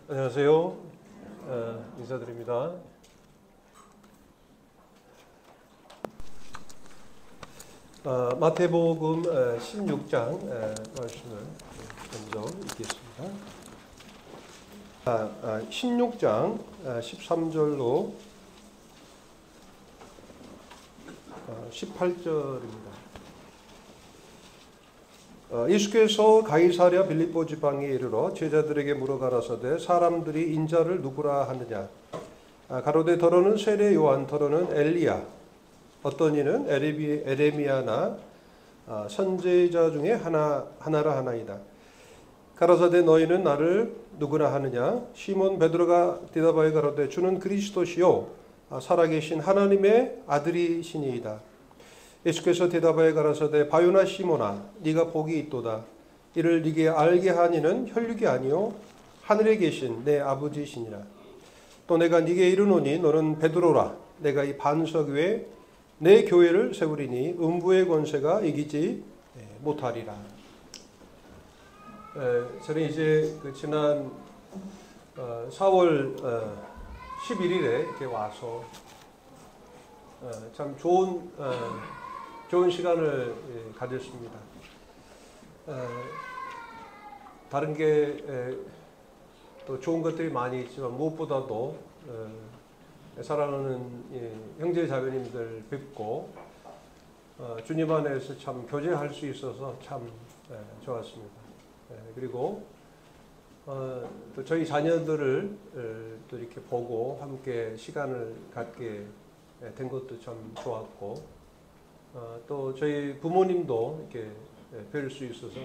안녕하세요. 인사드립니다. 마태복음 16장 말씀을 먼저 읽겠습니다. 16장 13절로 18절입니다. 예수께서 가이사랴 빌립보 지방에 이르러 제자들에게 물어 가라사대 사람들이 인자를 누구라 하느냐. 가로되 더러는 세례 요한, 더러는 엘리야, 어떤 이는 에레미야나 선지자 중에 하나라 하나이다. 가라사대 너희는 나를 누구라 하느냐. 시몬 베드로가 대답하여 가로되 주는 그리스도시요 살아계신 하나님의 아들이시니이다. 예수께서 대답하여 가라사대 바요나 시몬아 네가 복이 있도다. 이를 네게 알게 하니는 혈육이 아니요 하늘에 계신 내 아버지시니라. 또 내가 네게 이르노니 너는 베드로라. 내가 이 반석 위에 내 교회를 세우리니 음부의 권세가 이기지 못하리라. 저는 이제 지난 4월 11일에 이렇게 와서 참 좋은 시간을 가졌습니다. 다른 게 또 좋은 것들이 많이 있지만 무엇보다도 사랑하는 형제 자매님들 뵙고 주님 안에서 참 교제할 수 있어서 참 좋았습니다. 그리고 또 저희 자녀들을 또 이렇게 보고 함께 시간을 갖게 된 것도 참 좋았고, 또 저희 부모님도 이렇게 뵐 수 있어서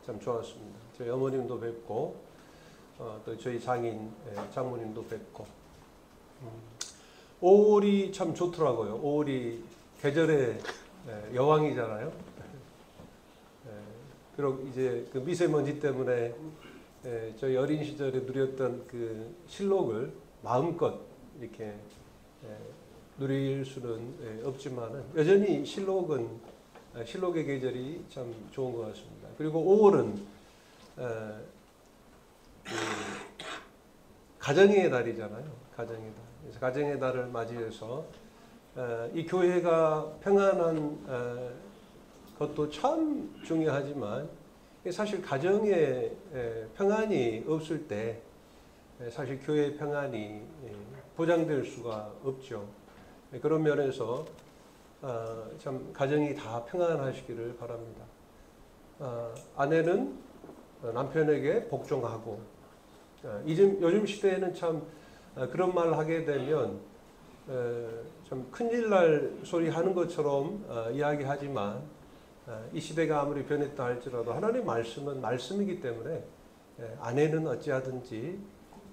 참 좋았습니다. 저희 어머님도 뵙고, 또 저희 장모님도 뵙고, 5월이 참 좋더라고요. 5월이 계절의 여왕이잖아요. 비록 이제 그 미세먼지 때문에 저희 어린 시절에 누렸던 그 실록을 마음껏 이렇게 누릴 수는 없지만은 여전히 실록의 계절이 참 좋은 것 같습니다. 그리고 5월은 가정의 달이잖아요. 가정의 달. 그래서 가정의 달을 맞이해서 이 교회가 평안한 것도 참 중요하지만 사실 가정에 평안이 없을 때 사실 교회의 평안이 보장될 수가 없죠. 그런 면에서 참 가정이 다 평안하시기를 바랍니다. 아내는 남편에게 복종하고, 요즘 시대에는 참 그런 말 하게 되면 참 큰일 날 소리 하는 것처럼 이야기하지만, 이 시대가 아무리 변했다 할지라도 하나님의 말씀은 말씀이기 때문에 아내는 어찌하든지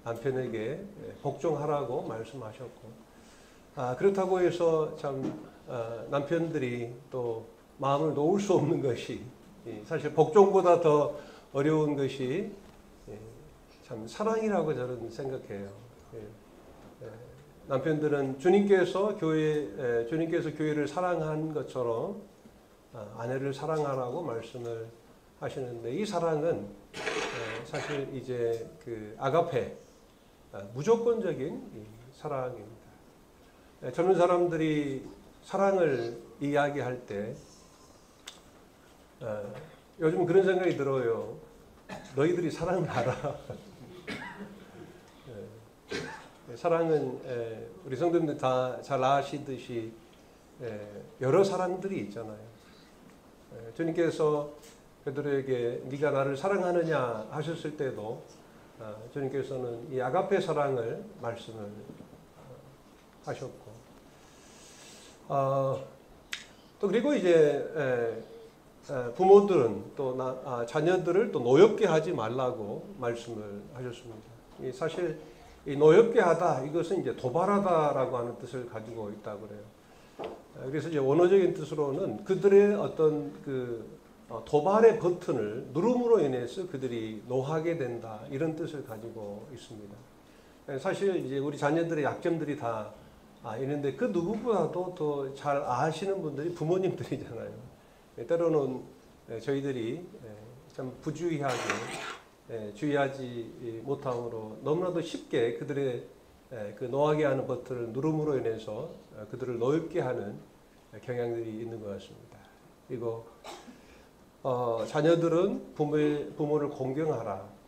남편에게 복종하라고 말씀하셨고, 그렇다고 해서 참 남편들이 또 마음을 놓을 수 없는 것이, 사실 복종보다 더 어려운 것이 참 사랑이라고 저는 생각해요. 남편들은 주님께서 교회를 사랑한 것처럼 아내를 사랑하라고 말씀을 하시는데, 이 사랑은 사실 이제 그 아가페, 무조건적인 사랑입니다. 젊은 사람들이 사랑을 이야기할 때 요즘 그런 생각이 들어요. 너희들이 사랑을 알아. 사랑은 우리 성도님들 다 잘 아시듯이 여러 사랑들이 있잖아요. 주님께서 베드로에게 네가 나를 사랑하느냐 하셨을 때도 주님께서는 이 아가페 사랑을 말씀을 하셨고, 또 그리고 이제 부모들은 또 자녀들을 또 노엽게 하지 말라고 말씀을 하셨습니다. 사실 이 노엽게 하다, 이것은 이제 도발하다라고 하는 뜻을 가지고 있다고 그래요. 그래서 이제 원어적인 뜻으로는 그들의 어떤 그 도발의 버튼을 누름으로 인해서 그들이 노하게 된다, 이런 뜻을 가지고 있습니다. 사실 이제 우리 자녀들의 약점들이 다 있는데 그 누구보다도 더 잘 아시는 분들이 부모님들이잖아요. 때로는 저희들이 참 부주의하게 주의하지 못함으로 너무나도 쉽게 그들의 그 노하게 하는 버튼을 누름으로 인해서 그들을 노엽게 하는 경향들이 있는 것 같습니다. 그리고 자녀들은 부모를 공경하라.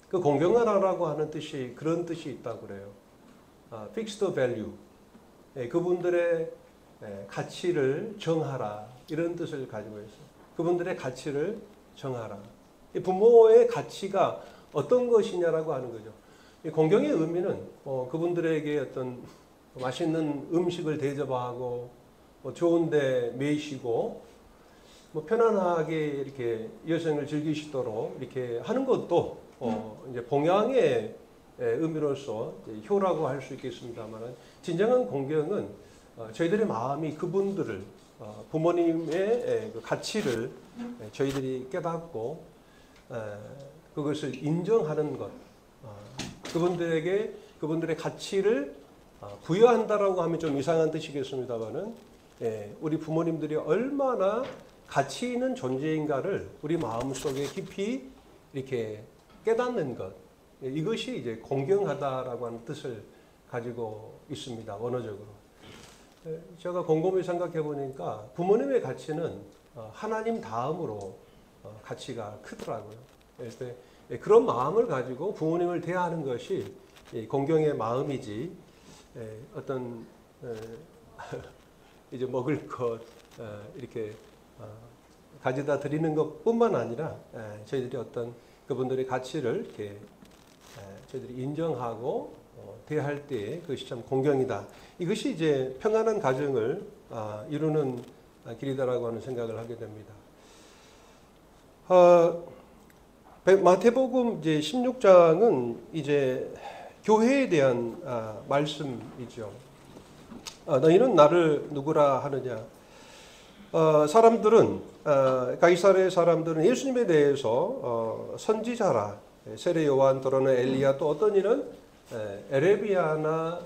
그 공경하라라고 하는 뜻이 그런 뜻이 있다고 그래요. fixed value. 그분들의 가치를 정하라. 이런 뜻을 가지고 있어요. 그분들의 가치를 정하라. 부모의 가치가 어떤 것이냐라고 하는 거죠. 공경의 의미는 그분들에게 어떤 맛있는 음식을 대접하고 좋은데 매이시고 편안하게 이렇게 여생을 즐기시도록 이렇게 하는 것도 이제 봉양의 의미로서 효라고 할 수 있겠습니다만 진정한 공경은 저희들의 마음이 그분들을 부모님의 그 가치를 저희들이 깨닫고 그것을 인정하는 것, 그분들에게 그분들의 가치를 부여한다라고 하면 좀 이상한 뜻이겠습니다만은 우리 부모님들이 얼마나 가치 있는 존재인가를 우리 마음속에 깊이 이렇게 깨닫는 것, 이것이 이제 공경하다라고 하는 뜻을 가지고 있습니다. 원어적으로. 제가 곰곰이 생각해 보니까 부모님의 가치는 하나님 다음으로 가치가 크더라고요. 그래서 그런 마음을 가지고 부모님을 대하는 것이 공경의 마음이지 어떤 이제 먹을 것 이렇게 가져다 드리는 것뿐만 아니라 저희들이 어떤 그분들의 가치를 이렇게 저희들이 인정하고 대할 때 그것이 참 공경이다. 이것이 이제 평안한 가정을 이루는 길이다라고 하는 생각을 하게 됩니다. 마태복음 이제 16장은 이제 교회에 대한 말씀이죠. 너희는 나를 누구라 하느냐? 사람들은 가이사랴의 사람들은 예수님에 대해서 선지자라, 세례 요한 또는 엘리야 또 어떤 이는 에레비야나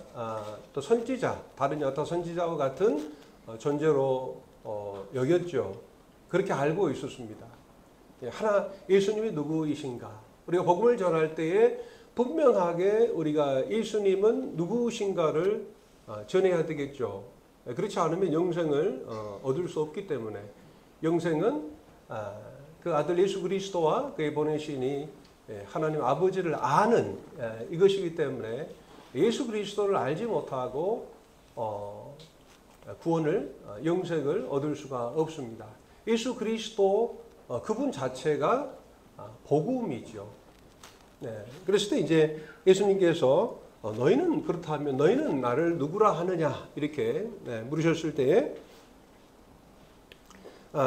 또 선지자, 다른 여타 선지자와 같은 존재로 여겼죠. 그렇게 알고 있었습니다. 예수님이 누구이신가? 우리가 복음을 전할 때에 분명하게 우리가 예수님은 누구신가를 전해야 되겠죠. 그렇지 않으면 영생을 얻을 수 없기 때문에 영생은 그 아들 예수 그리스도와 그의 보내시니 하나님 아버지를 아는 이것이기 때문에 예수 그리스도를 알지 못하고 구원을 영생을 얻을 수가 없습니다. 예수 그리스도 그분 자체가 복음이죠. 그랬을 때 이제 예수님께서 너희는 그렇다면 너희는 나를 누구라 하느냐 이렇게 물으셨을 때에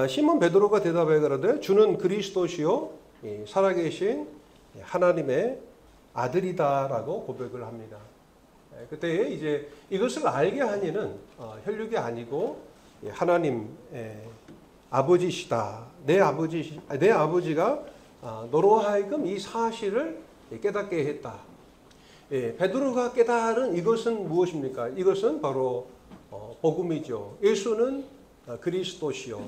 시몬 베드로가 대답해 가로되 주는 그리스도시요 살아계신 하나님의 아들이다라고 고백을 합니다. 그때 이제 이것을 알게 하니는 혈육이 아니고 하나님 아버지시다. 내 아버지가 너로 하여금 이 사실을 깨닫게 했다. 베드로가 깨달은 이것은 무엇입니까? 이것은 바로 복음이죠. 예수는 그리스도시요.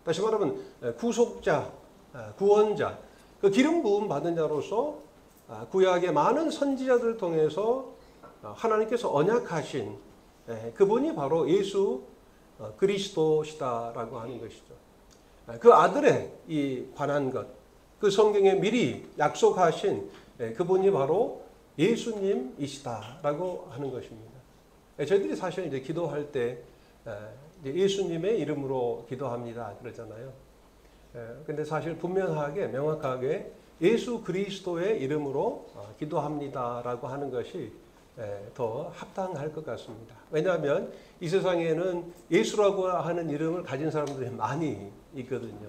다시 말하면 구속자, 구원자, 그 기름 부음 받은 자로서 구약의 많은 선지자들을 통해서 하나님께서 언약하신 그분이 바로 예수 그리스도시다라고 하는 것이죠. 그 아들의 이 관한 것, 그 성경에 미리 약속하신 그분이 바로 예수님이시다라고 하는 것입니다. 저희들이 사실 이제 기도할 때 예수님의 이름으로 기도합니다 그러잖아요. 근데 사실 분명하게 명확하게 예수 그리스도의 이름으로 기도합니다라고 하는 것이 더 합당할 것 같습니다. 왜냐하면 이 세상에는 예수라고 하는 이름을 가진 사람들이 많이 있거든요.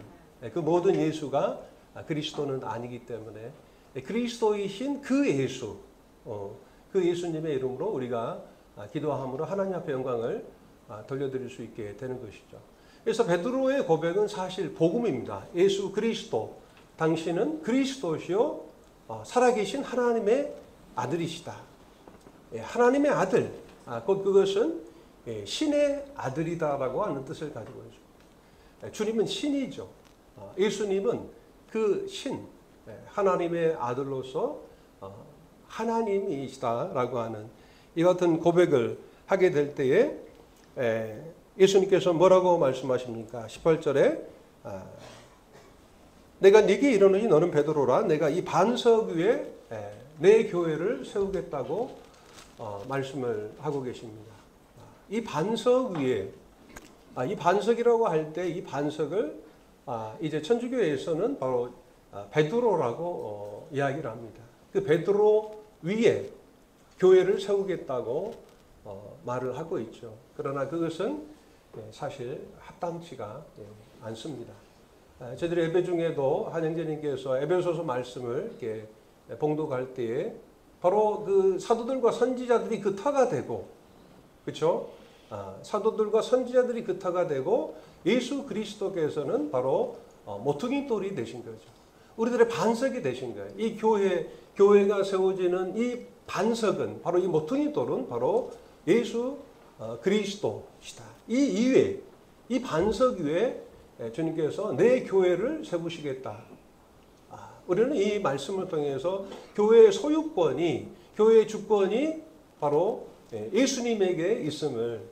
그 모든 예수가 그리스도는 아니기 때문에 그리스도이신 그 예수, 그 예수님의 이름으로 우리가 기도함으로 하나님 앞에 영광을 돌려드릴 수 있게 되는 것이죠. 그래서 베드로의 고백은 사실 복음입니다. 예수 그리스도, 당신은 그리스도시요 살아계신 하나님의 아들이시다. 하나님의 아들, 곧 그것은 신의 아들이다라고 하는 뜻을 가지고 있습니다. 주님은 신이죠. 예수님은 그 하나님의 아들로서 하나님이시다라고 하는 이 같은 고백을 하게 될 때에 예수님께서 뭐라고 말씀하십니까? 18절에 내가 네게 이르노니 너는 베드로라. 내가 이 반석 위에 내 교회를 세우겠다고 말씀을 하고 계십니다. 이 반석 위에 이 반석이라고 할 때 이 반석을 이제 천주교에서는 바로 베드로라고 이야기를 합니다. 그 베드로 위에 교회를 세우겠다고 말을 하고 있죠. 그러나 그것은 사실 합당치가 않습니다. 저희들이 예배 중에도 한영재님께서 에베소서 말씀을 이렇게 봉독할 때에 바로 그 사도들과 선지자들이 그 터가 되고, 그렇죠? 사도들과 선지자들이 그 터가 되고 예수 그리스도께서는 바로 모퉁이 돌이 되신 거죠. 우리들의 반석이 되신 거예요. 이 교회가 세워지는 이 반석은 바로 이 모퉁이 돌은 바로 예수 그리스도시다. 이 반석 위에 주님께서 내 교회를 세우시겠다. 우리는 이 말씀을 통해서 교회의 소유권이, 교회의 주권이 바로 예수님에게 있음을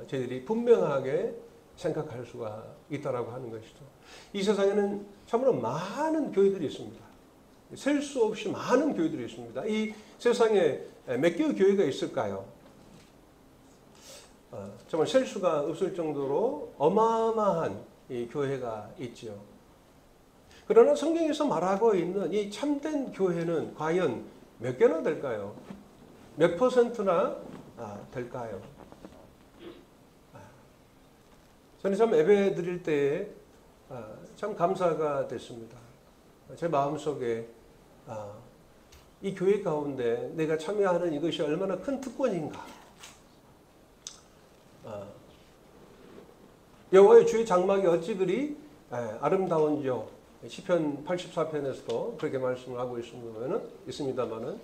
저희들이 분명하게 생각할 수가 있다라고 하는 것이죠. 이 세상에는 참으로 많은 교회들이 있습니다. 셀 수 없이 많은 교회들이 있습니다. 이 세상에 몇 개의 교회가 있을까요? 정말 셀 수가 없을 정도로 어마어마한 이 교회가 있죠. 그러나 성경에서 말하고 있는 이 참된 교회는 과연 몇 개나 될까요? 몇 퍼센트나 될까요? 저는 참 예배 드릴 때에 참 감사가 됐습니다. 제 마음속에 이 교회 가운데 내가 참여하는 이것이 얼마나 큰 특권인가. 여호와의 주의 장막이 어찌 그리 아름다운지요. 시편 84편에서도 그렇게 말씀을 하고 있습니다만은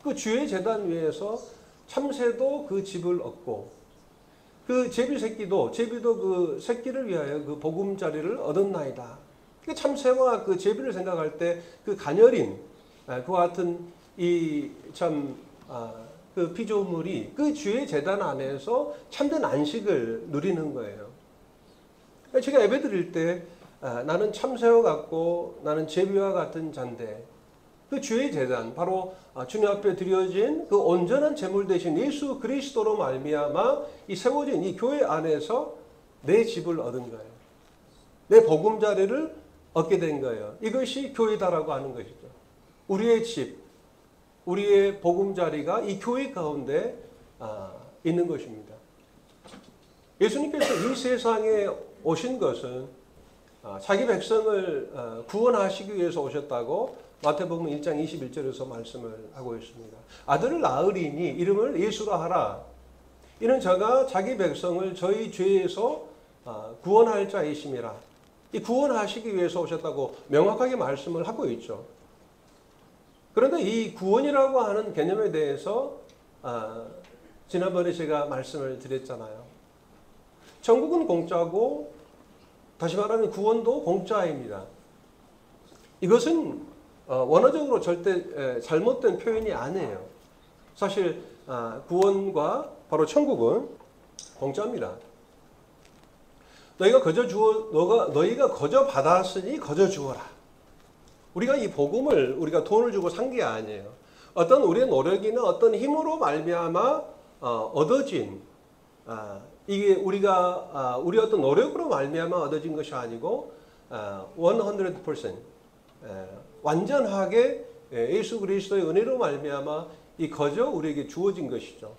그 주의 제단 위에서 참새도 그 집을 얻고 그 제비도 그 새끼를 위하여 그 보금자리를 얻었나이다. 그 참새와 그 제비를 생각할 때 그 가녀린 그와 같은 이 참 그 피조물이 그 주의 제단 안에서 참된 안식을 누리는 거예요. 제가 예배 드릴 때 나는 참새와 같고 나는 제비와 같은 자인데 그 주의 제단 바로 주님 앞에 드려진 그 온전한 제물 대신 예수 그리스도로 말미암아 이 세워진 이 교회 안에서 내 집을 얻은 거예요. 내 보금자리를 얻게 된 거예요. 이것이 교회다라고 하는 것이죠. 우리의 집, 우리의 보금자리가 이 교회 가운데 있는 것입니다. 예수님께서 이 세상에 오신 것은 자기 백성을 구원하시기 위해서 오셨다고 마태복음 1장 21절에서 말씀을 하고 있습니다. 아들을 낳으리니 이름을 예수라 하라. 이는 저가 자기 백성을 저희 죄에서 구원할 자이심이라. 이 구원하시기 위해서 오셨다고 명확하게 말씀을 하고 있죠. 그런데 이 구원이라고 하는 개념에 대해서 지난번에 제가 말씀을 드렸잖아요. 천국은 공짜고 다시 말하면 구원도 공짜입니다. 이것은 원어적으로 절대 잘못된 표현이 아니에요. 사실 구원과 바로 천국은 공짜입니다. 너희가 거저 받았으니 거저 주어라. 우리가 이 복음을 우리가 돈을 주고 산 게 아니에요. 어떤 우리의 노력이나 어떤 힘으로 말미암아 얻어진 이게 우리 어떤 노력으로 말미암아 얻어진 것이 아니고 100% 완전하게 예수 그리스도의 은혜로 말미암아 이 거저 우리에게 주어진 것이죠.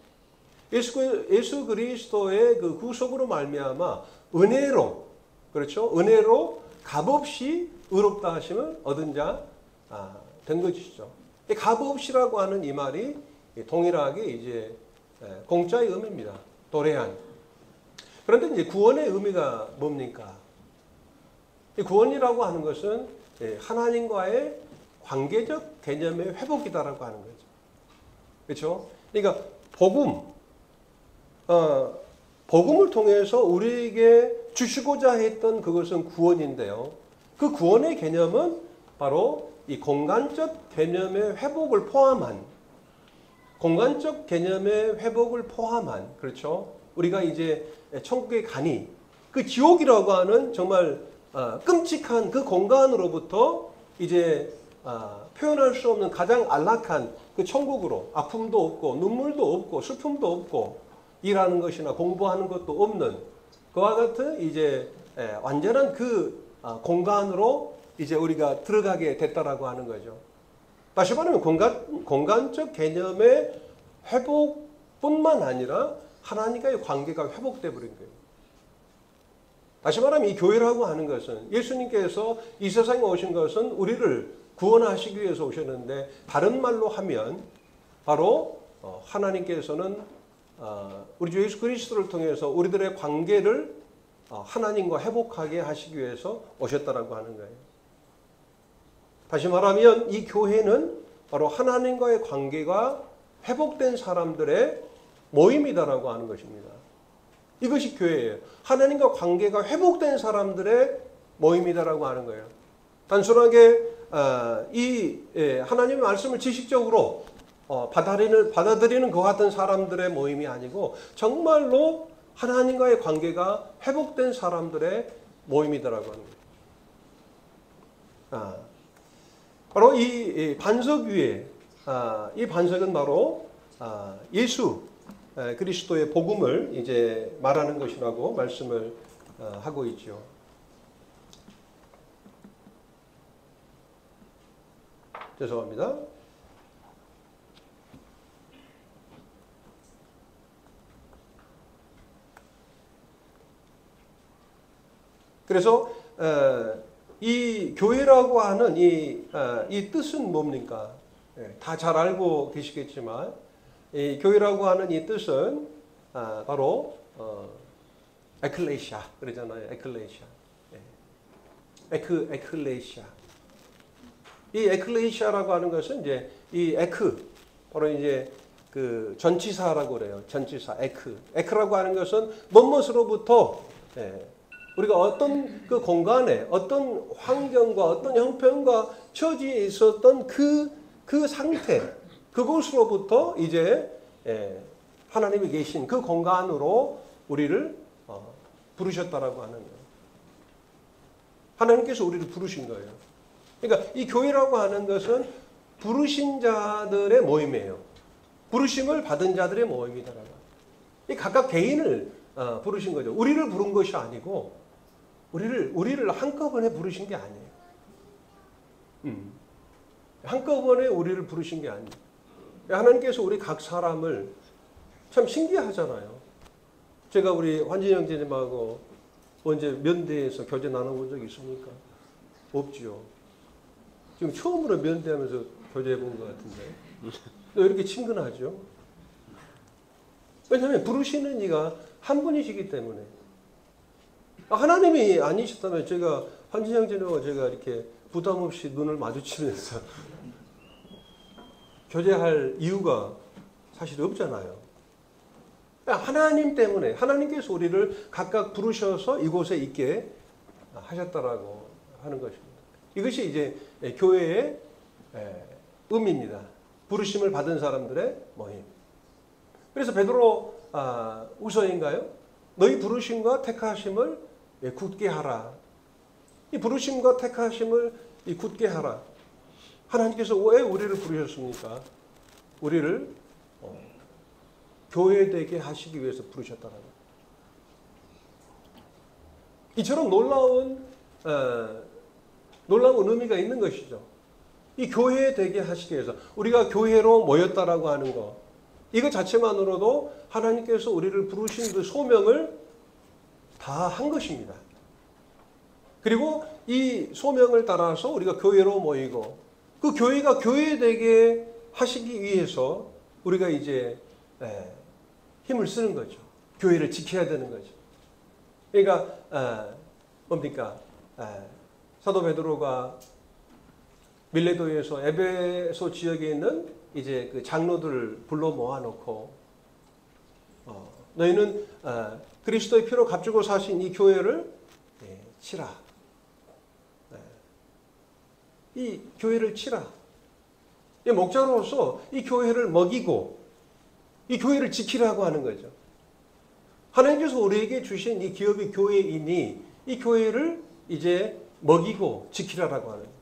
예수 그리스도의 그 구속으로 말미암아 은혜로, 그렇죠? 은혜로 값없이 의롭다 하심을 얻은 자 된 것이죠. 값없이라고 하는 이 말이 동일하게 이제 공짜의 의미입니다. 도래한. 그런데 이제 구원의 의미가 뭡니까? 이 구원이라고 하는 것은 하나님과의 관계적 개념의 회복이다라고 하는 거죠. 그렇죠? 그러니까 복음을 통해서 우리에게 주시고자 했던 그것은 구원인데요. 그 구원의 개념은 바로 이 공간적 개념의 회복을 포함한 그렇죠. 우리가 이제 천국에 가니 그 지옥이라고 하는 정말 끔찍한 그 공간으로부터 이제 표현할 수 없는 가장 안락한 그 천국으로 아픔도 없고 눈물도 없고 슬픔도 없고 일하는 것이나 공부하는 것도 없는 그와 같은 이제 완전한 그 공간으로 이제 우리가 들어가게 됐다라고 하는 거죠. 다시 말하면 공간적 개념의 회복뿐만 아니라 하나님과의 관계가 회복돼 버린 거예요. 다시 말하면 이 교회라고 하는 것은 예수님께서 이 세상에 오신 것은 우리를 구원하시기 위해서 오셨는데 다른 말로 하면 바로 하나님께서는 우리 주 예수 그리스도를 통해서 우리들의 관계를 하나님과 회복하게 하시기 위해서 오셨다라고 하는 거예요. 다시 말하면 이 교회는 바로 하나님과의 관계가 회복된 사람들의 모임이다라고 하는 것입니다. 이것이 교회예요. 하나님과 관계가 회복된 사람들의 모임이다라고 하는 거예요. 단순하게 하나님의 말씀을 지식적으로 받아들이는 것 같은 사람들의 모임이 아니고 정말로 하나님과의 관계가 회복된 사람들의 모임이다라고 하는 거예요. 바로 이 반석 위에 이 반석은 바로 예수 그리스도의 복음을 이제 말하는 것이라고 말씀을 하고 있죠. 죄송합니다. 그래서 이 교회라고 하는 이 뜻은 뭡니까? 다 잘 알고 계시겠지만 이 교회라고 하는 이 뜻은 바로 에클레시아 그러잖아요. 에클레시아. 에클레시아. 이 에클레시아라고 하는 것은 이제 이 바로 이제 그 전치사라고 그래요. 전치사 에크라고 하는 것은 무엇으로부터 우리가 어떤 그 공간에 어떤 환경과 어떤 형편과 처지에 있었던 그 상태 그곳으로부터 이제 하나님이 계신 그 공간으로 우리를 부르셨다라고 하는 거예요. 하나님께서 우리를 부르신 거예요. 그러니까 이 교회라고 하는 것은 부르신 자들의 모임이에요. 부르심을 받은 자들의 모임이다라고. 이 각각 개인을 부르신 거죠. 우리를 부른 것이 아니고 우리를 한꺼번에 부르신 게 아니에요. 한꺼번에 우리를 부르신 게 아니에요. 하나님께서 우리 각 사람을 참 신기하잖아요. 제가 우리 환진영 형제님하고 언제 면대에서 교제 나눠본 적 있습니까? 없지요. 지금 처음으로 면대하면서 교제해 본 것 같은데. 왜 이렇게 친근하죠? 왜냐하면 부르시는 이가 한 분이시기 때문에. 하나님이 아니셨다면 제가 환진영 형제님하고 제가 이렇게 부담 없이 눈을 마주치면서 교제할 이유가 사실 없잖아요. 하나님 때문에 하나님께서 우리를 각각 부르셔서 이곳에 있게 하셨다라고 하는 것입니다. 이것이 이제 교회의 의미입니다. 부르심을 받은 사람들의 모임. 그래서 베드로 우서인가요? 너희 부르심과 택하심을 굳게 하라. 이 부르심과 택하심을 굳게 하라. 하나님께서 왜 우리를 부르셨습니까? 우리를 교회되게 하시기 위해서 부르셨다는 거예요. 이처럼 놀라운 의미가 있는 것이죠. 이 교회되게 하시기 위해서 우리가 교회로 모였다라고 하는 것, 이것 자체만으로도 하나님께서 우리를 부르신 그 소명을 다 한 것입니다. 그리고 이 소명을 따라서 우리가 교회로 모이고 그 교회가 교회되게 하시기 위해서 우리가 이제 힘을 쓰는 거죠. 교회를 지켜야 되는 거죠. 그러니까 뭡니까? 사도 베드로가 밀레도에서 에베소 지역에 있는 이제 그 장로들을 불러 모아놓고 너희는 그리스도의 피로 값주고 사신 이 교회를 치라. 이 교회를 치라. 이 목자로서 이 교회를 먹이고 이 교회를 지키라고 하는 거죠. 하나님께서 우리에게 주신 이 기업이 교회이니 이 교회를 이제 먹이고 지키라라고 하는 거예요.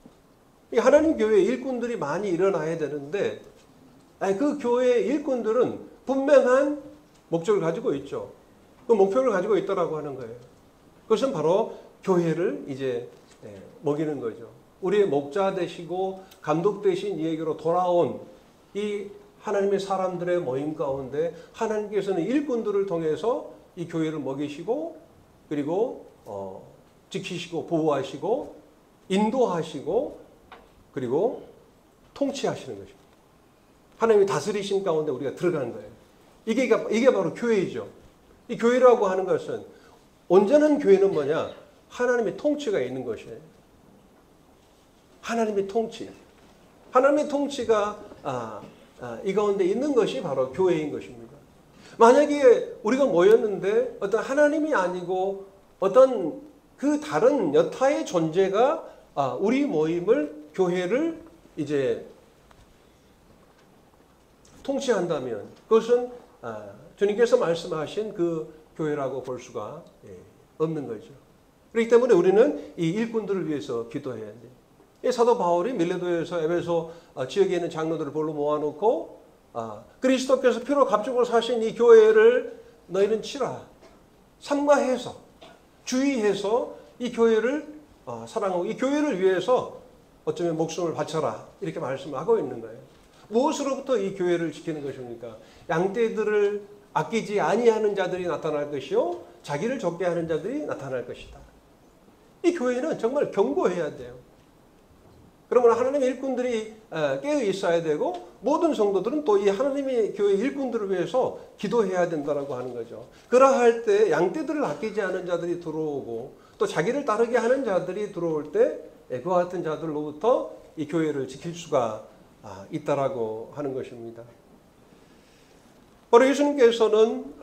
이 하나님 교회에 일꾼들이 많이 일어나야 되는데 그 교회의 일꾼들은 분명한 목적을 가지고 있죠. 그 목표를 가지고 있다라고 하는 거예요. 그것은 바로 교회를 이제 먹이는 거죠. 우리의 목자 되시고 감독 되신 이에게로 돌아온 이 하나님의 사람들의 모임 가운데 하나님께서는 일꾼들을 통해서 이 교회를 먹이시고 그리고 지키시고 보호하시고 인도하시고 그리고 통치하시는 것입니다. 하나님의 다스리심 가운데 우리가 들어가는 거예요. 이게 바로 교회이죠. 이 교회라고 하는 것은 온전한 교회는 뭐냐? 하나님의 통치가 있는 것이에요. 하나님의 통치. 하나님의 통치가 이 가운데 있는 것이 바로 교회인 것입니다. 만약에 우리가 모였는데 어떤 하나님이 아니고 어떤 그 다른 여타의 존재가 우리 모임을 교회를 이제 통치한다면 그것은 주님께서 말씀하신 그 교회라고 볼 수가 없는 거죠. 그렇기 때문에 우리는 이 일꾼들을 위해서 기도해야 돼요. 사도 바울이 밀레도에서 에베소 지역에 있는 장로들을 볼로 모아놓고 그리스도께서 피로 값주고 사신 이 교회를 너희는 치라. 삼가해서 주의해서 이 교회를 사랑하고 이 교회를 위해서 어쩌면 목숨을 바쳐라. 이렇게 말씀하고 있는 거예요. 무엇으로부터 이 교회를 지키는 것입니까? 양떼들을 아끼지 아니하는 자들이 나타날 것이요 자기를 좁게 하는 자들이 나타날 것이다. 이 교회는 정말 경고해야 돼요. 그러므로 하나님의 일꾼들이 깨어 있어야 되고 모든 성도들은 또 이 하나님의 교회 일꾼들을 위해서 기도해야 된다라고 하는 거죠. 그러할 때 양떼들을 아끼지 않은 자들이 들어오고 또 자기를 따르게 하는 자들이 들어올 때 그와 같은 자들로부터 이 교회를 지킬 수가 있다라고 하는 것입니다. 바로 예수님께서는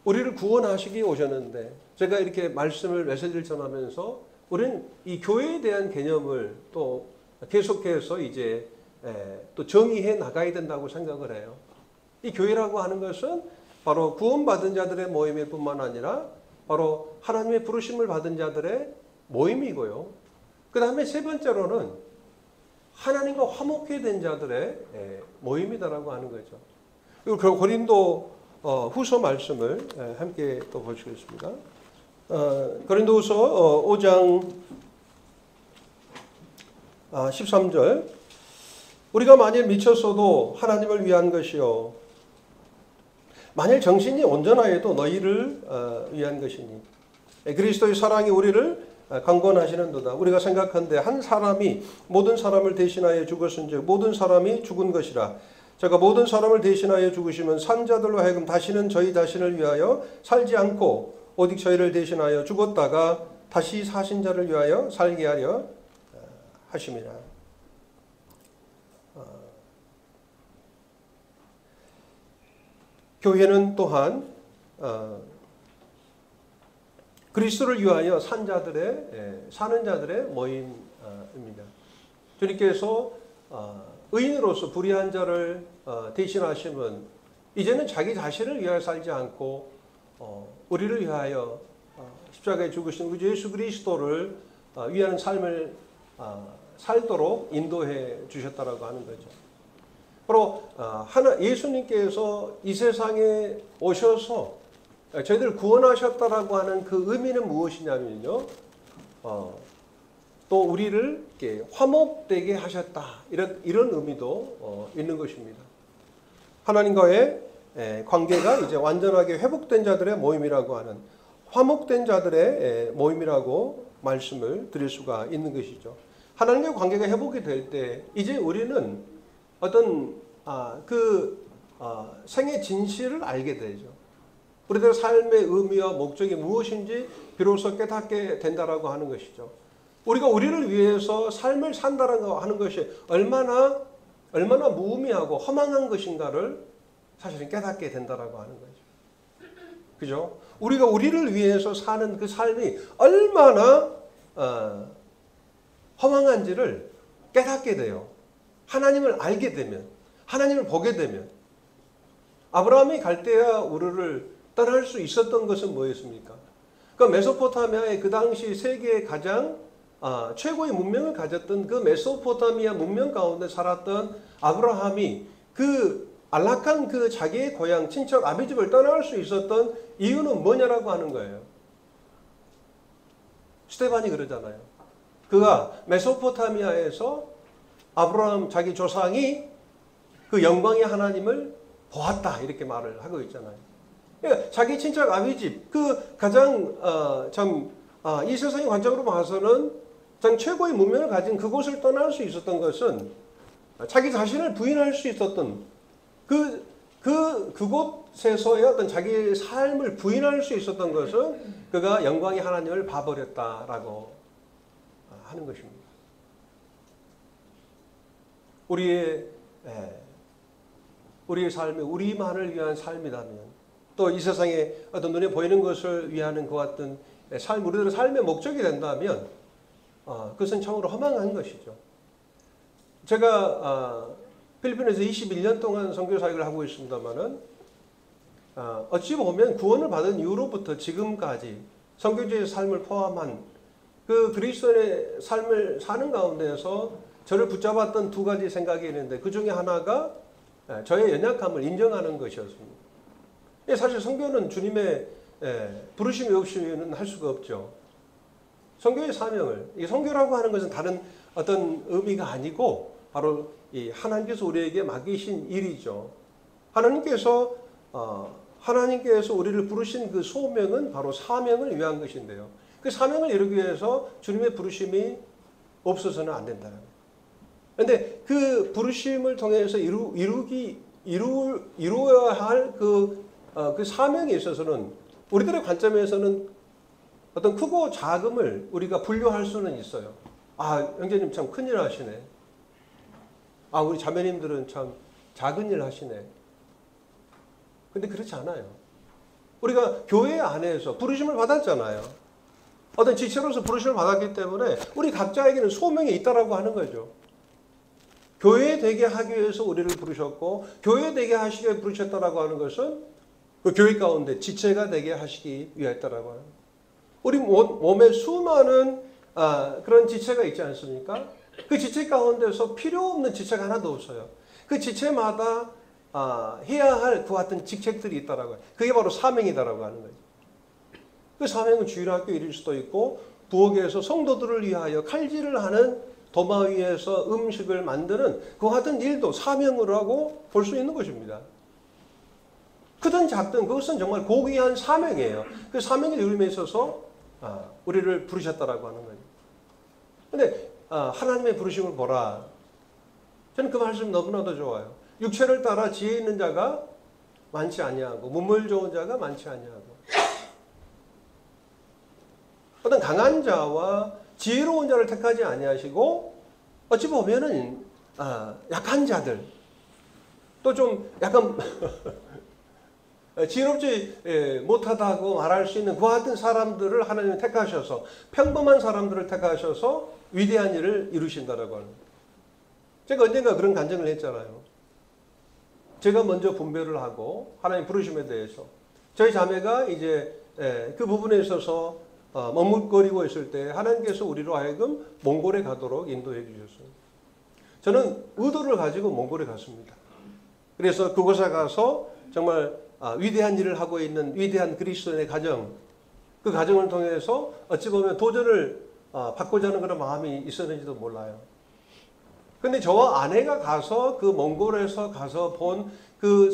우리를 구원하시기 오셨는데 제가 이렇게 말씀을 메시지를 전하면서 우리는 이 교회에 대한 개념을 또 계속해서 이제 또 정의해 나가야 된다고 생각을 해요. 이 교회라고 하는 것은 바로 구원받은 자들의 모임일 뿐만 아니라 바로 하나님의 부르심을 받은 자들의 모임이고요. 그 다음에 세 번째로는 하나님과 화목해 된 자들의 모임이다라고 하는 거죠. 그리고 고린도 후서 말씀을 함께 또 보시겠습니다. 고린도후서 5장 13절 우리가 만일 미쳤어도 하나님을 위한 것이요 만일 정신이 온전하여도 너희를 위한 것이니 그리스도의 사랑이 우리를 강권하시는도다. 우리가 생각한데 한 사람이 모든 사람을 대신하여 죽었은즉 모든 사람이 죽은 것이라. 제가 모든 사람을 대신하여 죽으시면 산 자들로 하여금 다시는 저희 자신을 위하여 살지 않고 오직 저희를 대신하여 죽었다가 다시 사신 자를 위하여 살게 하려 하심이라. 교회는 또한 그리스도를 위하여 사는 자들의 모임입니다. 주님께서 의인으로서 불의한 자를 대신하시면 이제는 자기 자신을 위하여 살지 않고 우리를 위하여 십자가에 죽으신 우리 예수 그리스도를 위하는 삶을 살도록 인도해 주셨다라고 하는 거죠. 바로 예수님께서 이 세상에 오셔서 저희들을 구원하셨다라고 하는 그 의미는 무엇이냐면요. 또 우리를 이렇게 화목되게 하셨다. 이런 의미도 있는 것입니다. 하나님과의 관계가 이제 완전하게 회복된 자들의 모임이라고 하는 화목된 자들의 모임이라고 말씀을 드릴 수가 있는 것이죠. 하나님과의 관계가 회복이 될 때 이제 우리는 어떤 생의 진실을 알게 되죠. 우리들의 삶의 의미와 목적이 무엇인지 비로소 깨닫게 된다라고 하는 것이죠. 우리가 우리를 위해서 삶을 산다라고 하는 것이 얼마나 무의미하고 허망한 것인가를 사실은 깨닫게 된다라고 하는 거죠. 그죠? 우리가 우리를 위해서 사는 그 삶이 얼마나 허망한지를 깨닫게 돼요. 하나님을 알게 되면, 하나님을 보게 되면. 아브라함이 갈대아 우르를 떠날 수 있었던 것은 뭐였습니까? 그 메소포타미아의 그 당시 세계의 가장 최고의 문명을 가졌던 그 메소포타미아 문명 가운데 살았던 아브라함이 그 안락한 그 자기의 고향 친척 아비집을 떠날 수 있었던 이유는 뭐냐라고 하는 거예요. 스테반이 그러잖아요. 그가 메소포타미아에서 아브라함 자기 조상이 그 영광의 하나님을 보았다 이렇게 말을 하고 있잖아요. 그러니까 자기 친척 아비집 그 가장 이 세상의 관점으로 봐서는 참 최고의 문명을 가진 그곳을 떠날 수 있었던 것은 자기 자신을 부인할 수 있었던 그곳에서의 어떤 자기의 삶을 부인할 수 있었던 것은 그가 영광의 하나님을 봐버렸다라고 하는 것입니다. 우리의 삶이 우리만을 위한 삶이라면 또 이 세상에 어떤 눈에 보이는 것을 위하는 그 같은 삶, 우리들의 삶의 목적이 된다면 그것은 참으로 허망한 것이죠. 제가 필리핀에서 21년 동안 선교 사역을 하고 있습니다만은 어찌 보면 구원을 받은 이후로부터 지금까지 선교지의 삶을 포함한 그 그리스도의 삶을 사는 가운데서 저를 붙잡았던 두 가지 생각이 있는데 그 중에 하나가 저의 연약함을 인정하는 것이었습니다. 사실 선교는 주님의 부르심이 없이는 할 수가 없죠. 선교의 사명을, 이 선교라고 하는 것은 다른 어떤 의미가 아니고 바로 이 하나님께서 우리에게 맡기신 일이죠. 하나님께서 우리를 부르신 그 소명은 바로 사명을 위한 것인데요. 그 사명을 이루기 위해서 주님의 부르심이 없어서는 안 된다는 거예요. 그런데 그 부르심을 통해서 이루어야 할 그 사명에 있어서는 우리들의 관점에서는 어떤 크고 작음을 우리가 분류할 수는 있어요. 형제님 참 큰일 하시네. 우리 자매님들은 참 작은 일 하시네. 근데 그렇지 않아요. 우리가 교회 안에서 부르심을 받았잖아요. 어떤 지체로서 부르심을 받았기 때문에 우리 각자에게는 소명이 있다라고 하는 거죠. 교회 되게 하기 위해서 우리를 부르셨고 교회 되게 하시기 위해 부르셨다라고 하는 것은 그 교회 가운데 지체가 되게 하시기 위하였다라고 하는 거예요. 우리 몸에 수많은 그런 지체가 있지 않습니까? 그 지체 가운데서 필요 없는 지체가 하나도 없어요. 그 지체마다 해야 할 그 같은 직책들이 있다라고요. 그게 바로 사명이다라고 하는 거죠. 그 사명은 주일학교 일일 수도 있고 부엌에서 성도들을 위하여 칼질을 하는 도마 위에서 음식을 만드는 그 같은 일도 사명이라고 볼 수 있는 것입니다. 크든 작든 그것은 정말 고귀한 사명이에요. 그 사명을 이루면에 있어서 우리를 부르셨다라고 하는 거죠. 그런데 하나님의 부르심을 보라. 저는 그 말씀 너무나도 좋아요. 육체를 따라 지혜 있는 자가 많지 아니하고 문물 좋은 자가 많지 아니하고 어떤 강한 자와 지혜로운 자를 택하지 아니하시고 어찌 보면은 약한 자들 또 좀 약간 지혜롭지 못하다고 말할 수 있는 그 같은 사람들을 하나님이 택하셔서 평범한 사람들을 택하셔서 위대한 일을 이루신다라고 하는 거예요. 제가 언젠가 그런 간증을 했잖아요. 제가 먼저 분별을 하고 하나님 부르심에 대해서 저희 자매가 이제 그 부분에 있어서 머뭇거리고 있을 때 하나님께서 우리로 하여금 몽골에 가도록 인도해 주셨어요. 저는 의도를 가지고 몽골에 갔습니다. 그래서 그곳에 가서 정말 위대한 일을 하고 있는 위대한 그리스도인의 가정, 그 가정을 통해서 어찌 보면 도전을 받고자 하는 그런 마음이 있었는지도 몰라요. 근데 저와 아내가 가서 그 몽골에서 가서 본 그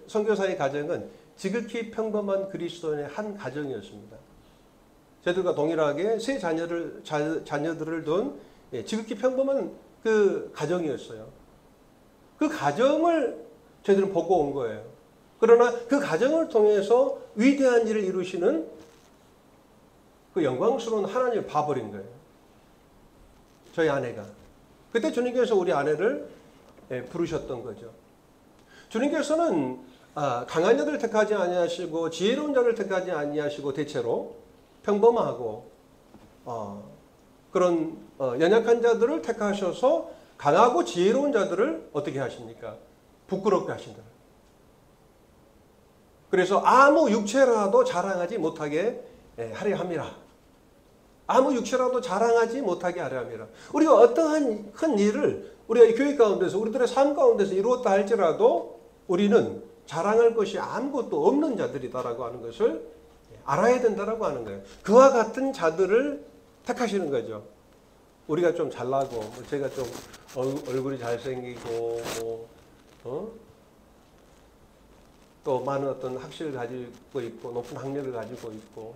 선교사의 가정은 지극히 평범한 그리스도인의 한 가정이었습니다. 저희들과 동일하게 세 자녀들을 둔 지극히 평범한 그 가정이었어요. 그 가정을 저희들은 보고 온 거예요. 그러나 그 가정을 통해서 위대한 일을 이루시는 그 영광스러운 하나님을 봐버린 거예요. 저희 아내가. 그때 주님께서 우리 아내를 부르셨던 거죠. 주님께서는 강한 자들을 택하지 아니하시고 지혜로운 자를 택하지 아니하시고 대체로 평범하고 그런 연약한 자들을 택하셔서 강하고 지혜로운 자들을 어떻게 하십니까? 부끄럽게 하신다. 그래서 아무 육체라도 자랑하지 못하게 하려 함이라. 아무 육체라도 자랑하지 못하게 하려 함이라. 우리가 어떠한 큰 일을 우리가 교회 가운데서 우리들의 삶 가운데서 이루었다 할지라도 우리는 자랑할 것이 아무것도 없는 자들이다라고 하는 것을 알아야 된다라고 하는 거예요. 그와 같은 자들을 택하시는 거죠. 우리가 좀 잘나고 제가 좀 얼굴이 잘생기고 또 많은 어떤 학식을 가지고 있고 높은 학력을 가지고 있고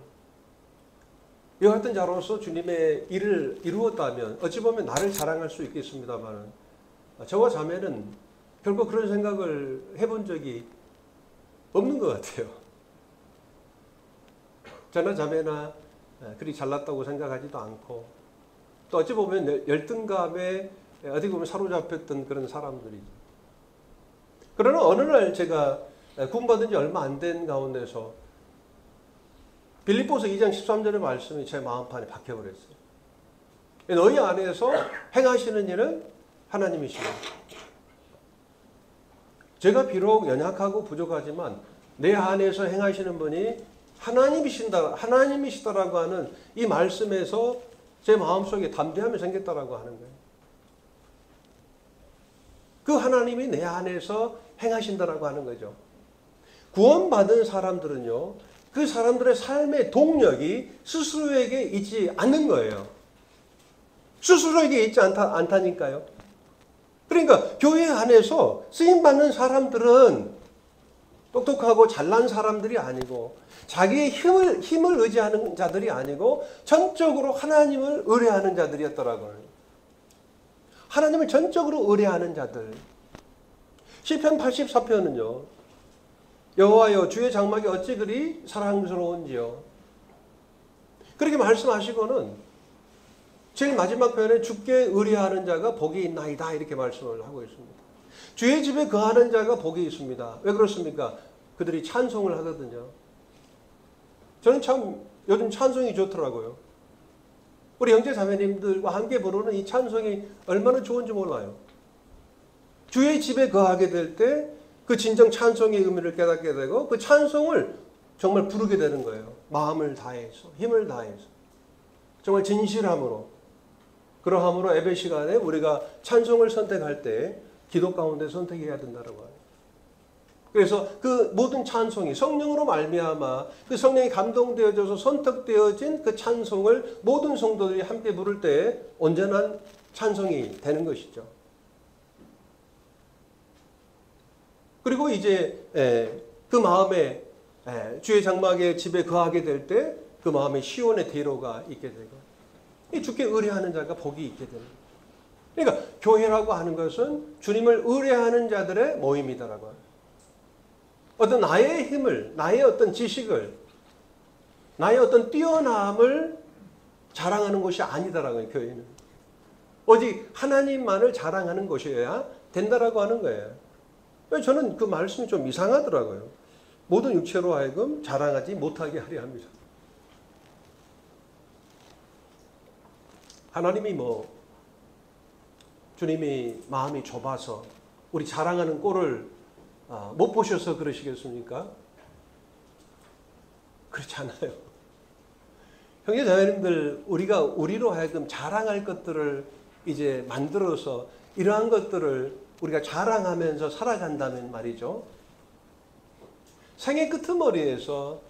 이와 같은 자로서 주님의 일을 이루었다면 어찌 보면 나를 자랑할 수 있겠습니다만 저와 자매는 결코 그런 생각을 해본 적이 없는 것 같아요. 저나 자매나 그리 잘났다고 생각하지도 않고 또 어찌 보면 열등감에 어떻게 보면 사로잡혔던 그런 사람들이죠. 그러나 어느 날 제가 구원받은 지 얼마 안 된 가운데서 빌립보서 2장 13절의 말씀이 제 마음판에 박혀버렸어요. 너희 안에서 행하시는 일은 하나님이시다. 제가 비록 연약하고 부족하지만 내 안에서 행하시는 분이 하나님이시다라고 하는 이 말씀에서 제 마음속에 담대함이 생겼다라고 하는 거예요. 그 하나님이 내 안에서 행하신다라고 하는 거죠. 구원받은 사람들은요, 그 사람들의 삶의 동력이 스스로에게 있지 않는 거예요. 스스로에게 있지 않다니까요. 그러니까 교회 안에서 쓰임받는 사람들은 똑똑하고 잘난 사람들이 아니고 자기의 힘을 의지하는 자들이 아니고 전적으로 하나님을 의뢰하는 자들이었더라고요. 하나님을 전적으로 의뢰하는 자들. 시편 84편은요. 여호와여 주의 장막이 어찌 그리 사랑스러운지요. 그렇게 말씀하시고는 제일 마지막 편에 주께 의뢰하는 자가 복이 있나이다 이렇게 말씀을 하고 있습니다. 주의 집에 거하는 자가 복이 있습니다. 왜 그렇습니까? 그들이 찬송을 하거든요. 저는 참 요즘 찬송이 좋더라고요. 우리 형제 자매님들과 함께 부르는 이 찬송이 얼마나 좋은지 몰라요. 주의 집에 거하게 될 때 그 진정 찬송의 의미를 깨닫게 되고 그 찬송을 정말 부르게 되는 거예요. 마음을 다해서, 힘을 다해서. 정말 진실함으로. 그러함으로 예배 시간에 우리가 찬송을 선택할 때 기도 가운데 선택해야 된다고 해요. 그래서 그 모든 찬송이 성령으로 말미암아 그 성령이 감동되어져서 선택되어진 그 찬송을 모든 성도들이 함께 부를 때 온전한 찬송이 되는 것이죠. 그리고 이제 그 마음에 주의 장막의 집에 거하게 될 때 그 마음에 시온의 대로가 있게 되고 이 주께 의뢰하는 자가 복이 있게 됩니다. 그러니까 교회라고 하는 것은 주님을 의뢰하는 자들의 모임이다라고 해요. 어떤 나의 힘을, 나의 어떤 지식을, 나의 어떤 뛰어남을 자랑하는 것이 아니다라고 해요, 교회는. 오직 하나님만을 자랑하는 것이어야 된다라고 하는 거예요. 저는 그 말씀이 좀 이상하더라고요. 모든 육체로 하여금 자랑하지 못하게 하려 합니다. 하나님이 주님이 마음이 좁아서 우리 자랑하는 꼴을 못 보셔서 그러시겠습니까? 그렇지 않아요. 형제 자매님들, 우리가 우리로 하여금 자랑할 것들을 이제 만들어서 이러한 것들을 우리가 자랑하면서 살아간다면 말이죠. 생의 끄트머리에서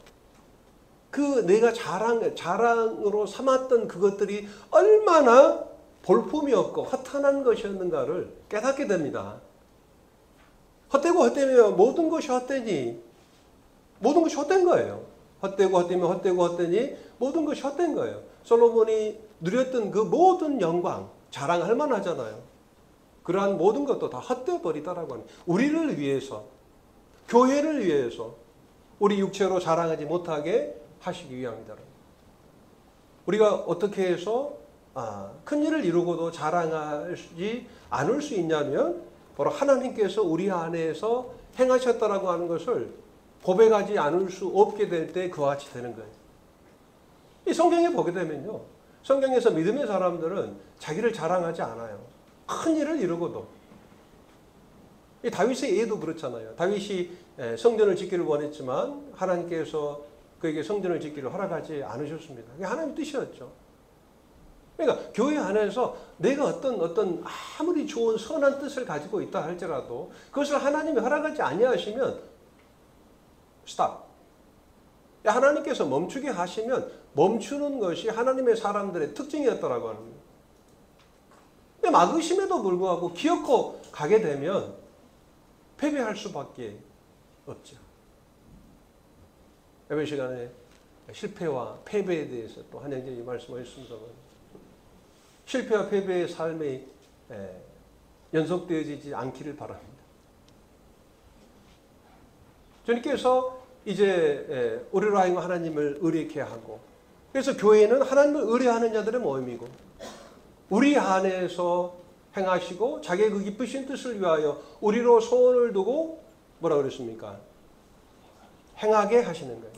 그 내가 자랑으로 삼았던 그것들이 얼마나 볼품이 없고 허탄한 것이었는가를 깨닫게 됩니다. 헛되고 헛되면 모든 것이 헛되니 모든 것이 헛된 거예요. 헛되고 헛되면 헛되고 헛되니 모든 것이 헛된 거예요. 솔로몬이 누렸던 그 모든 영광 자랑할 만하잖아요. 그러한 모든 것도 다 헛되어 버리다라고 하는 우리를 위해서 교회를 위해서 우리 육체로 자랑하지 못하게 하시기 위함이다. 우리가 어떻게 해서 큰 일을 이루고도 자랑하지 않을 수 있냐면 바로 하나님께서 우리 안에서 행하셨다라고 하는 것을 고백하지 않을 수 없게 될 때 그와 같이 되는 거예요. 이 성경에 보게 되면요. 성경에서 믿음의 사람들은 자기를 자랑하지 않아요. 큰 일을 이루고도. 이 다윗의 예도 그렇잖아요. 다윗이 성전을 짓기를 원했지만 하나님께서 그에게 성전을 짓기를 허락하지 않으셨습니다. 그게 하나님의 뜻이었죠. 그러니까 교회 안에서 내가 어떤 아무리 좋은 선한 뜻을 가지고 있다 할지라도 그것을 하나님이 허락하지 아니하시면 스탑. 하나님께서 멈추게 하시면 멈추는 것이 하나님의 사람들의 특징이었다라고 하는 거예요. 근데 막으심에도 불구하고 기어코 가게 되면 패배할 수밖에 없죠. 이번 시간에 실패와 패배에 대해서 또 한영진이 말씀하셨습니다만 실패와 패배의 삶이 연속되어지지 않기를 바랍니다. 주님께서 이제 우리로 하여금 하나님을 의뢰케 하고 그래서 교회는 하나님을 의뢰하는 자들의 모임이고 우리 안에서 행하시고 자기의 그 기쁘신 뜻을 위하여 우리로 소원을 두고 뭐라 그랬습니까? 행하게 하시는 거예요.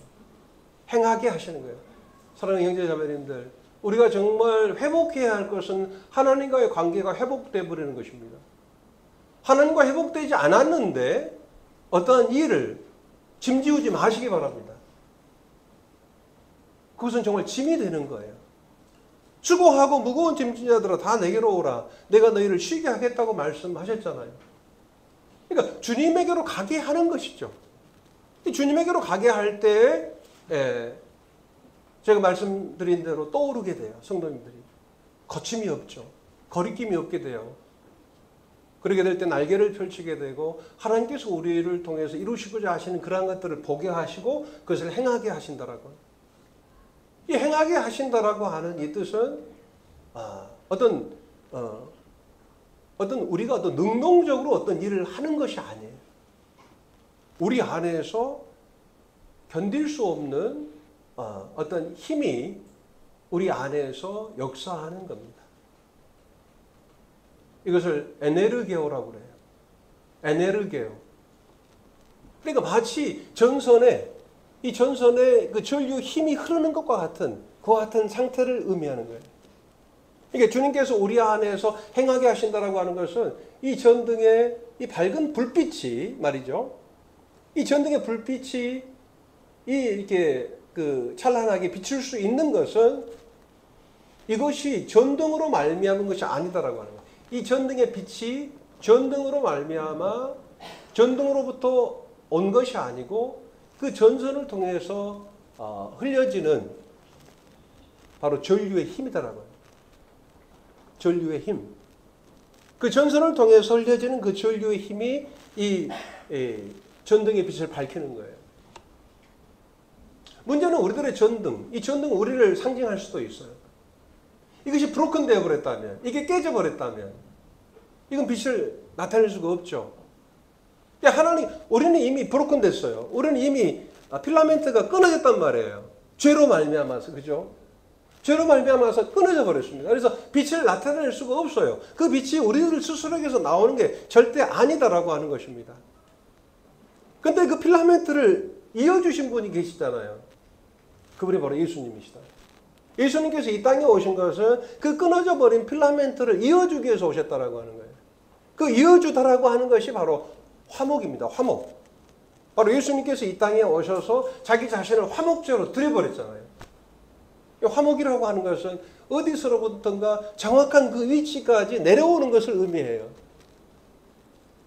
행하게 하시는 거예요. 사랑하는 형제자매님들, 우리가 정말 회복해야 할 것은 하나님과의 관계가 회복돼 버리는 것입니다. 하나님과 회복되지 않았는데 어떠한 일을 짐지우지 마시기 바랍니다. 그것은 정말 짐이 되는 거예요. 수고하고 무거운 짐진 자들아 다 내게로 오라. 내가 너희를 쉬게 하겠다고 말씀하셨잖아요. 그러니까 주님에게로 가게 하는 것이죠. 주님에게로 가게 할 때 제가 말씀드린 대로 떠오르게 돼요. 성도님들이. 거침이 없죠. 거리낌이 없게 돼요. 그러게 될 때 날개를 펼치게 되고 하나님께서 우리를 통해서 이루시고자 하시는 그러한 것들을 보게 하시고 그것을 행하게 하신다라고. 이 행하게 하신다라고 하는 이 뜻은 어떤 우리가 어떤 능동적으로 어떤 일을 하는 것이 아니에요. 우리 안에서 견딜 수 없는 어떤 힘이 우리 안에서 역사하는 겁니다. 이것을 에네르게오라고 그래요. 에네르게오. 그러니까 마치 이 전선에 그 전류 힘이 흐르는 것과 같은 그와 같은 상태를 의미하는 거예요. 그러니까 주님께서 우리 안에서 행하게 하신다라고 하는 것은 이 전등의 이 밝은 불빛이 말이죠. 이 전등의 불빛이 이렇게 그 찬란하게 비출 수 있는 것은 이것이 전등으로 말미암은 것이 아니다라고 하는 거예요. 이 전등의 빛이 전등으로 말미암아 전등으로부터 온 것이 아니고 그 전선을 통해서 흘려지는 바로 전류의 힘이다라고 해요. 전류의 힘. 그 전선을 통해서 흘려지는 그 전류의 힘이 이 전등의 빛을 밝히는 거예요. 문제는 우리들의 전등, 이 전등은 우리를 상징할 수도 있어요. 이것이 브로큰 되어 버렸다면, 이게 깨져 버렸다면, 이건 빛을 나타낼 수가 없죠. 하나님, 우리는 이미 브로큰 됐어요. 우리는 이미 필라멘트가 끊어졌단 말이에요. 죄로 말미암아서, 그죠? 죄로 말미암아서 끊어져 버렸습니다. 그래서 빛을 나타낼 수가 없어요. 그 빛이 우리들 스스로에게서 나오는 게 절대 아니다라고 하는 것입니다. 근데 그 필라멘트를 이어주신 분이 계시잖아요. 그분이 바로 예수님이시다. 예수님께서 이 땅에 오신 것은 그 끊어져 버린 필라멘트를 이어주기 위해서 오셨다라고 하는 거예요. 그 이어주다라고 하는 것이 바로 화목입니다. 화목. 바로 예수님께서 이 땅에 오셔서 자기 자신을 화목제로 드려버렸잖아요. 화목이라고 하는 것은 어디서로부턴가 정확한 그 위치까지 내려오는 것을 의미해요.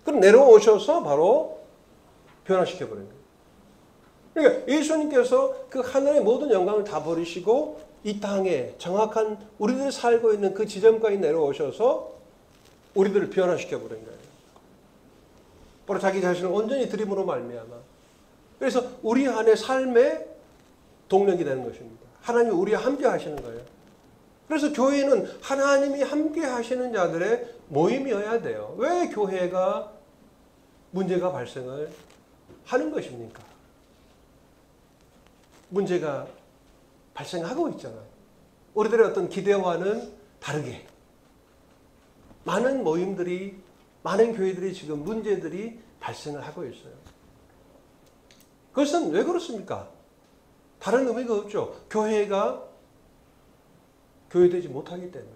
그럼 내려오셔서 바로 변화시켜버린 거예요. 그러니까 예수님께서 그 하늘의 모든 영광을 다 버리시고 이 땅에 정확한 우리들이 살고 있는 그 지점까지 내려오셔서 우리들을 변화시켜버린 거예요. 바로 자기 자신을 온전히 드림으로 말미암아. 그래서 우리 안에 삶의 동력이 되는 것입니다. 하나님이 우리와 함께 하시는 거예요. 그래서 교회는 하나님이 함께 하시는 자들의 모임이어야 돼요. 왜 교회가 문제가 발생을 하는 것입니까? 문제가 발생하고 있잖아요. 우리들의 어떤 기대와는 다르게 많은 모임들이, 많은 교회들이 지금 문제들이 발생을 하고 있어요. 그것은 왜 그렇습니까? 다른 의미가 없죠. 교회가 교회되지 못하기 때문에.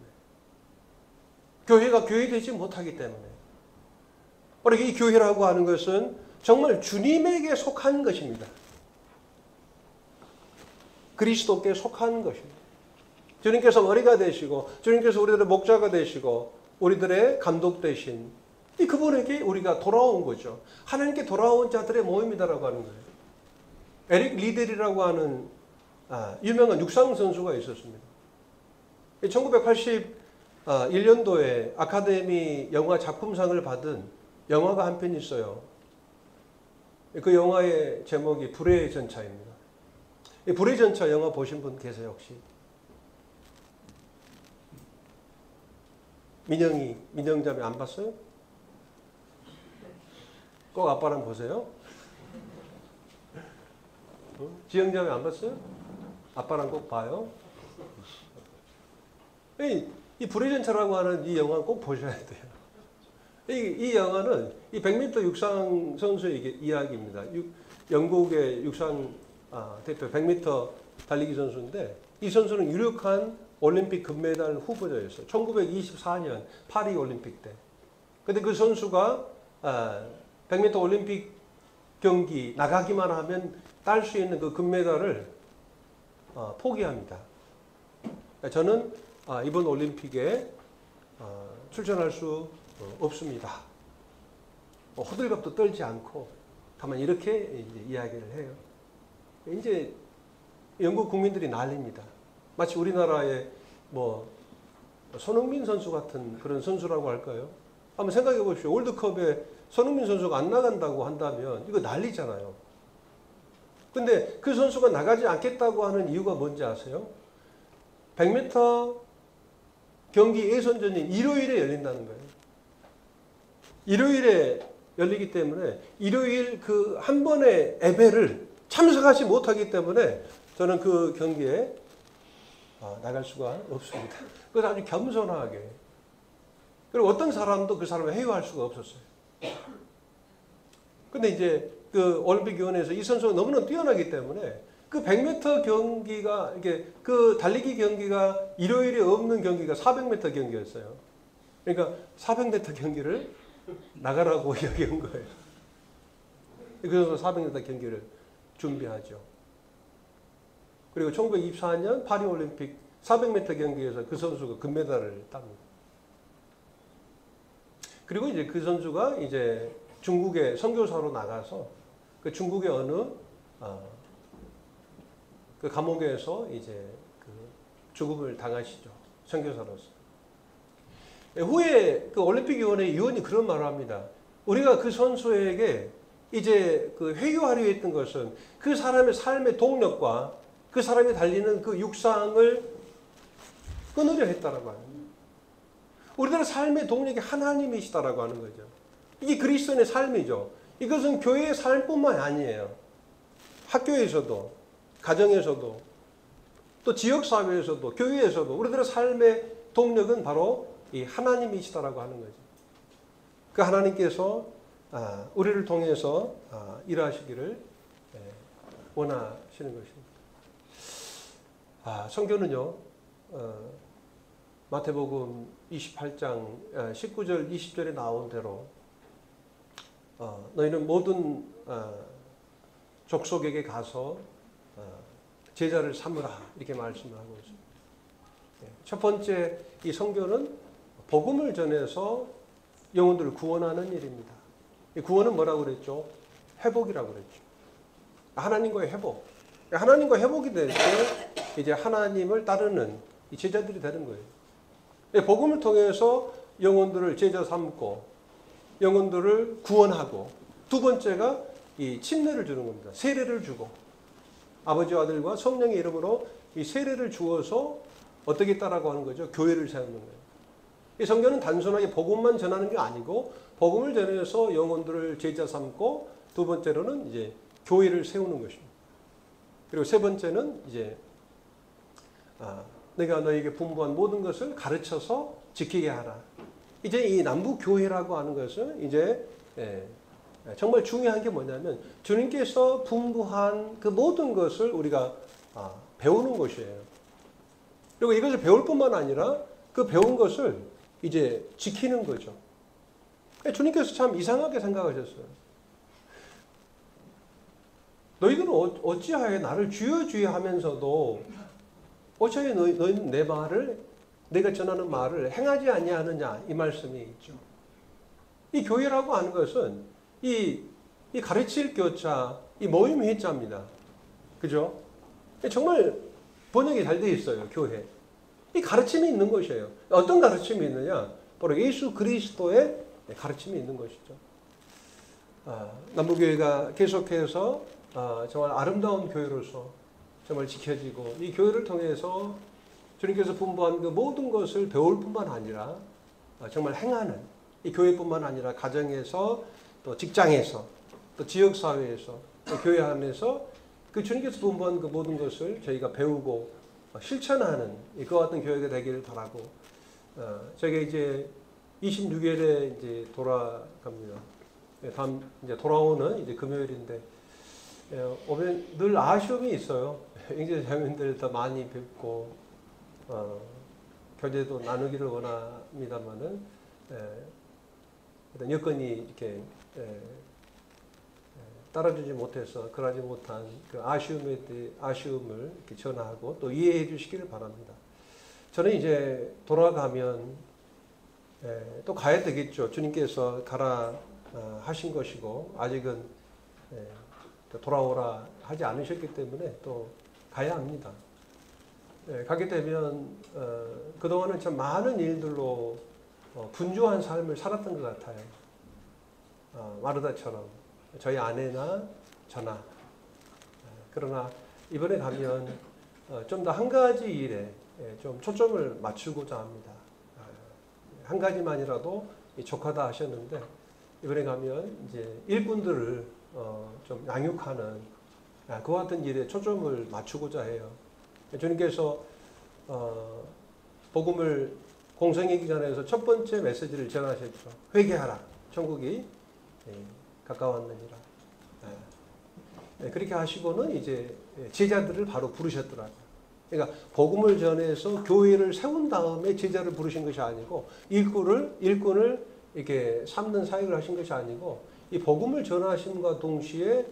교회가 교회되지 못하기 때문에. 바로 이 교회라고 하는 것은 정말 주님에게 속한 것입니다. 그리스도께 속한 것입니다. 주님께서 머리가 되시고 주님께서 우리들의 목자가 되시고 우리들의 감독 되신 이 그분에게 우리가 돌아온 거죠. 하나님께 돌아온 자들의 모임이다라고 하는 거예요. 에릭 리델이라고 하는 유명한 육상 선수가 있었습니다. 1981년도에 아카데미 영화 작품상을 받은 영화가 한 편 있어요. 그 영화의 제목이 불의 전차입니다. 이 불의 전차 영화 보신 분 계세요 혹시? 민영자매 안 봤어요? 꼭 아빠랑 보세요. 지영자매 안 봤어요? 아빠랑 꼭 봐요. 이 불의 전차라고 하는 이 영화 꼭 보셔야 돼요. 이 영화는 이 100m 육상 선수의 이야기입니다. 영국의 육상 대표 100m 달리기 선수인데 이 선수는 유력한 올림픽 금메달 후보자였어요. 1924년 파리 올림픽 때. 근데 그 선수가 100m 올림픽 경기 나가기만 하면 딸 수 있는 그 금메달을 포기합니다. 저는 이번 올림픽에 출전할 수 없습니다. 호들갑도 떨지 않고 다만 이렇게 이야기를 해요. 이제 영국 국민들이 난립니다. 마치 우리나라의 손흥민 선수 같은 그런 선수라고 할까요? 한번 생각해 보십시오. 월드컵에 손흥민 선수가 안 나간다고 한다면 이거 난리잖아요. 근데 그 선수가 나가지 않겠다고 하는 이유가 뭔지 아세요? 100m 경기 예선전이 일요일에 열린다는 거예요. 일요일에 열리기 때문에 일요일 그 한 번의 예배를 참석하지 못하기 때문에 저는 그 경기에 나갈 수가 없습니다. 그래서 아주 겸손하게. 그리고 어떤 사람도 그 사람을 회유할 수가 없었어요. 근데 이제 그 올림픽위원회에서 이 선수가 너무나 뛰어나기 때문에 그 100m 경기가 이게 그 달리기 경기가 일요일에 없는 경기가 400m 경기였어요. 그러니까 400m 경기를 나가라고 이야기한 거예요. 그래서 400m 경기를 준비하죠. 그리고 1924년 파리 올림픽 400m 경기에서 그 선수가 금메달을 땁니다. 그리고 이제 그 선수가 이제 중국에 선교사로 나가서 그 중국의 어느 그 감옥에서 이제 그 죽음을 당하시죠. 선교사로서. 후에 그 올림픽위원회 위원이 그런 말을 합니다. 우리가 그 선수에게 이제 그 회유하려 했던 것은 그 사람의 삶의 동력과 그 사람이 달리는 그 육상을 끊으려 했다라고 하는 거예요. 우리들의 삶의 동력이 하나님이시다라고 하는 거죠. 이게 그리스도인의 삶이죠. 이것은 교회의 삶뿐만 아니에요. 학교에서도, 가정에서도, 또 지역사회에서도, 교회에서도 우리들의 삶의 동력은 바로 이 하나님이시다라고 하는 거죠. 그 하나님께서 우리를 통해서 일하시기를 원하시는 것입니다. 성경은요, 마태복음 28장 19절 20절에 나온 대로 너희는 모든 족속에게 가서 제자를 삼으라 이렇게 말씀을 하고 있습니다. 첫 번째 이 성경은 복음을 전해서 영혼들을 구원하는 일입니다. 이 구원은 뭐라고 그랬죠? 회복이라고 그랬죠. 하나님과의 회복. 하나님과 회복이 될 때 이제 하나님을 따르는 이 제자들이 되는 거예요. 복음을 통해서 영혼들을 제자 삼고 영혼들을 구원하고 두 번째가 이 침례를 주는 겁니다. 세례를 주고 아버지와 아들과 성령의 이름으로 이 세례를 주어서 어떻게 했다라고 하는 거죠? 교회를 세우는 거예요. 이 성경은 단순하게 복음만 전하는 게 아니고 복음을 전해서 영혼들을 제자 삼고 두 번째로는 이제 교회를 세우는 것입니다. 그리고 세 번째는 이제 내가 너에게 분부한 모든 것을 가르쳐서 지키게 하라. 이제 이 남북교회라고 하는 것은 이제 정말 중요한 게 뭐냐면 주님께서 분부한 그 모든 것을 우리가 배우는 것이에요. 그리고 이것을 배울 뿐만 아니라 그 배운 것을 이제 지키는 거죠. 주님께서 참 이상하게 생각하셨어요. 너희들은 어찌하여 나를 주여 주여 하면서도 어찌하여 너희는 내 말을, 내가 전하는 말을 행하지 아니하느냐, 이 말씀이 있죠. 이 교회라고 하는 것은 이 가르칠 교자, 이 모임 회자입니다. 그죠? 정말 번역이 잘 되어 있어요, 교회. 이 가르침이 있는 것이에요. 어떤 가르침이 있느냐? 바로 예수 그리스도의 가르침이 있는 것이죠. 남부교회가 계속해서 정말 아름다운 교회로서 정말 지켜지고, 이 교회를 통해서 주님께서 분부한 그 모든 것을 배울 뿐만 아니라 정말 행하는, 이 교회뿐만 아니라 가정에서, 또 직장에서, 또 지역사회에서, 또 교회 안에서 그 주님께서 분부한 그 모든 것을 저희가 배우고 실천하는 그와 같은 교회가 되기를 바라고, 저희가 이제 26일에 이제 돌아갑니다. 다음 이제 돌아오는 이제 금요일인데, 오면 늘 아쉬움이 있어요. 형제 자매들 더 많이 뵙고, 교제도 나누기를 원합니다만은, 어떤 여건이 이렇게 따라주지 못해서 그러지 못한 그 아쉬움을 이렇게 전하고 또 이해해 주시기를 바랍니다. 저는 이제 돌아가면 또 가야 되겠죠. 주님께서 가라 하신 것이고, 아직은 돌아오라 하지 않으셨기 때문에 또 가야 합니다. 가게 되면 그동안은 참 많은 일들로 분주한 삶을 살았던 것 같아요. 마르다처럼 저희 아내나 저나. 그러나 이번에 가면 좀 더 한 가지 일에 좀 초점을 맞추고자 합니다. 한 가지만이라도 족하다 하셨는데, 이번에 가면 이제 일꾼들을 좀 양육하는 그와 같은 일에 초점을 맞추고자 해요. 주님께서 복음을 공생의 기간에서 첫 번째 메시지를 전하셨죠. 회개하라, 천국이 가까웠느니라. 그렇게 하시고는 이제 제자들을 바로 부르셨더라고요. 그러니까 복음을 전해서 교회를 세운 다음에 제자를 부르신 것이 아니고, 일꾼을 이렇게 삼는 사역을 하신 것이 아니고, 이 복음을 전하심과 동시에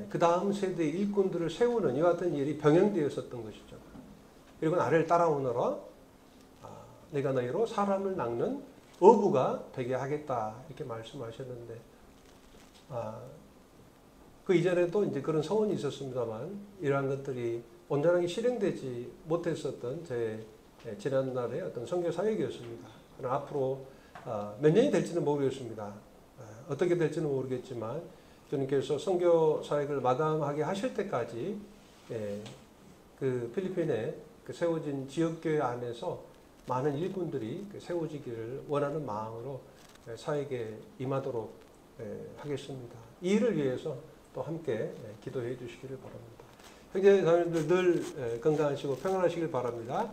그 다음 세대의 일꾼들을 세우는 이와 같은 일이 병행되었었던 것이죠. 그리고 나를 따라오너라, 내가 너희로 사람을 낚는 어부가 되게 하겠다, 이렇게 말씀하셨는데, 그 이전에도 이제 그런 서원이 있었습니다만, 이러한 것들이 온전하게 실행되지 못했었던 제 지난날의 어떤 선교 사역이었습니다. 그러나 앞으로 몇 년이 될지는 모르겠습니다. 어떻게 될지는 모르겠지만, 주님께서 선교 사역을 마감하게 하실 때까지 그 필리핀에 그 세워진 지역교회 안에서 많은 일꾼들이 세워지기를 원하는 마음으로 사역에 임하도록 하겠습니다. 이 일을 위해서 또 함께 기도해 주시기를 바랍니다. 형제 자매들 늘 건강하시고 평안하시길 바랍니다.